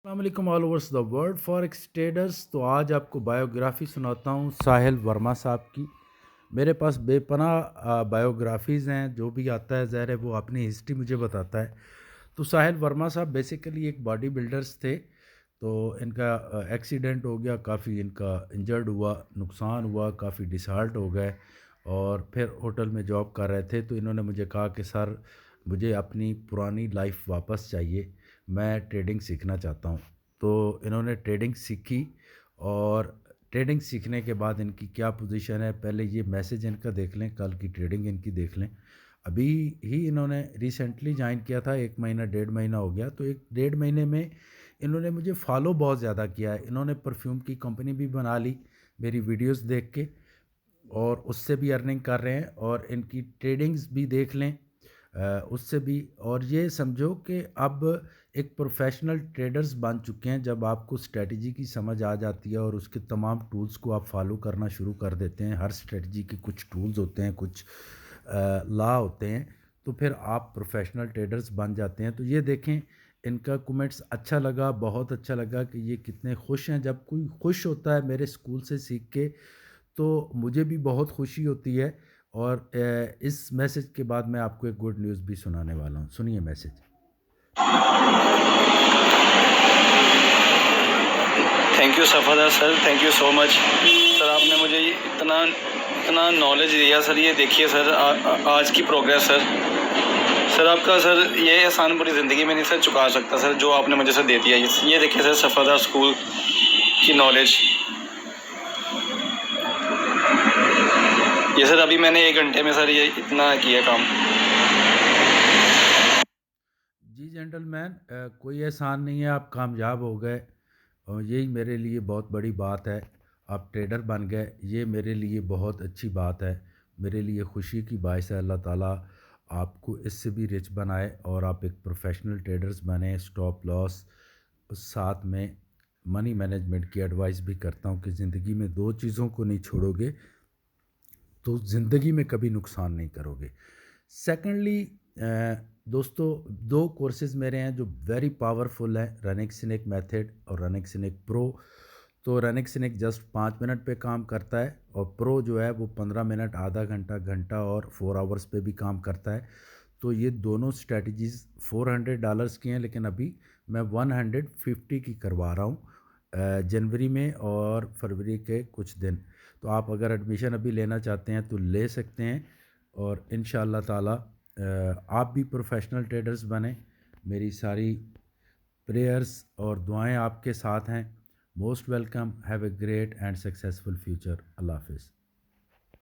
السلام علیکم all overs the world forex traders. تو آج آپ کو بایوگرافی سناتا ہوں ساحل ورما صاحب کی. میرے پاس بے پناہ بایوگرافیز ہیں. جو بھی آتا ہے ظاہر ہے وہ اپنی ہسٹری مجھے بتاتا ہے. تو ساحل ورما صاحب بیسیکلی ایک باڈی بلڈرز تھے. تو ان کا ایکسیڈنٹ ہو گیا, کافی ان کا انجرڈ ہوا, نقصان ہوا, کافی ڈسہارٹ ہو گئے اور پھر ہوٹل میں جاب کر رہے تھے. تو انہوں نے مجھے کہا کہ سر مجھے اپنی پرانی لائف واپس چاہیے, میں ٹریڈنگ سیکھنا چاہتا ہوں. تو انہوں نے ٹریڈنگ سیکھی اور ٹریڈنگ سیکھنے کے بعد ان کی کیا پوزیشن ہے, پہلے یہ میسج ان کا دیکھ لیں, کل کی ٹریڈنگ ان کی دیکھ لیں. ابھی ہی انہوں نے ریسنٹلی جوائن کیا تھا, 1 مہینہ 1.5 مہینہ ہو گیا. تو 1 1.5 مہینے میں انہوں نے مجھے فالو بہت زیادہ کیا ہے. انہوں نے پرفیوم کی کمپنی بھی بنا لی میری ویڈیوز دیکھ کے, اور اس سے بھی ارننگ کر رہے ہیں. اور ان کی ٹریڈنگز بھی دیکھ لیں اس سے بھی. اور یہ سمجھو کہ اب ایک پروفیشنل ٹریڈرز بن چکے ہیں. جب آپ کو اسٹریٹجی کی سمجھ آ جاتی ہے اور اس کے تمام ٹولز کو آپ فالو کرنا شروع کر دیتے ہیں, ہر اسٹریٹجی کے کچھ ٹولز ہوتے ہیں, کچھ لا ہوتے ہیں, تو پھر آپ پروفیشنل ٹریڈرز بن جاتے ہیں. تو یہ دیکھیں ان کا کومنٹس اچھا لگا, بہت اچھا لگا کہ یہ کتنے خوش ہیں. جب کوئی خوش ہوتا ہے میرے اسکول سے سیکھ کے تو مجھے بھی بہت خوشی ہوتی ہے. اور اس میسج کے بعد میں آپ کو ایک گڈ نیوز بھی سنانے والا ہوں. سنیے message. Thank you Safdar sir, thank you so much sir. آپ نے مجھے اتنا نالج دیا سر. یہ دیکھیے سر آج کی پروگریس سر. سر آپ کا سر یہ احسان پوری زندگی میں نہیں سر چکا سکتا سر, جو آپ نے مجھے سر دے دیا. یہ دیکھیے سر صفدر اسکول کی نالج. یہ سر ابھی میں نے 1 گھنٹے میں سر یہ اتنا کیا کام. جی جینٹل مین, کوئی احسان نہیں ہے, آپ کامیاب ہو گئے اور یہی میرے لیے بہت بڑی بات ہے. آپ ٹریڈر بن گئے, یہ میرے لیے بہت اچھی بات ہے, میرے لیے خوشی کی باعث ہے. اللہ تعالیٰ آپ کو اس سے بھی رچ بنائے اور آپ ایک پروفیشنل ٹریڈرز بنیں. اسٹاپ لاس ساتھ میں منی مینجمنٹ کی ایڈوائس بھی کرتا ہوں کہ زندگی میں 2 چیزوں کو نہیں چھوڑو گے تو زندگی میں کبھی نقصان نہیں کرو گے. سیکنڈلی دوستو, 2 کورسز میرے ہیں جو ویری پاورفل ہیں, رننگ سنیک میتھڈ اور رننگ سنیک پرو. تو رننگ سنیک جسٹ 5 منٹ پہ کام کرتا ہے اور پرو جو ہے وہ 15 منٹ, آدھا گھنٹہ, گھنٹہ اور 4 آورس پہ بھی کام کرتا ہے. تو یہ دونوں اسٹریٹجیز $400 کی ہیں, لیکن ابھی میں 150 کی کروا رہا ہوں جنوری میں اور فروری کے کچھ دن. تو آپ اگر ایڈمیشن ابھی لینا چاہتے ہیں تو لے سکتے ہیں. اور ان شاء اللہ تعالیٰ آپ بھی پروفیشنل ٹریڈرز بنیں. میری ساری پریئرز اور دعائیں آپ کے ساتھ ہیں. Most welcome. Have a great and successful future. Allah حافظ.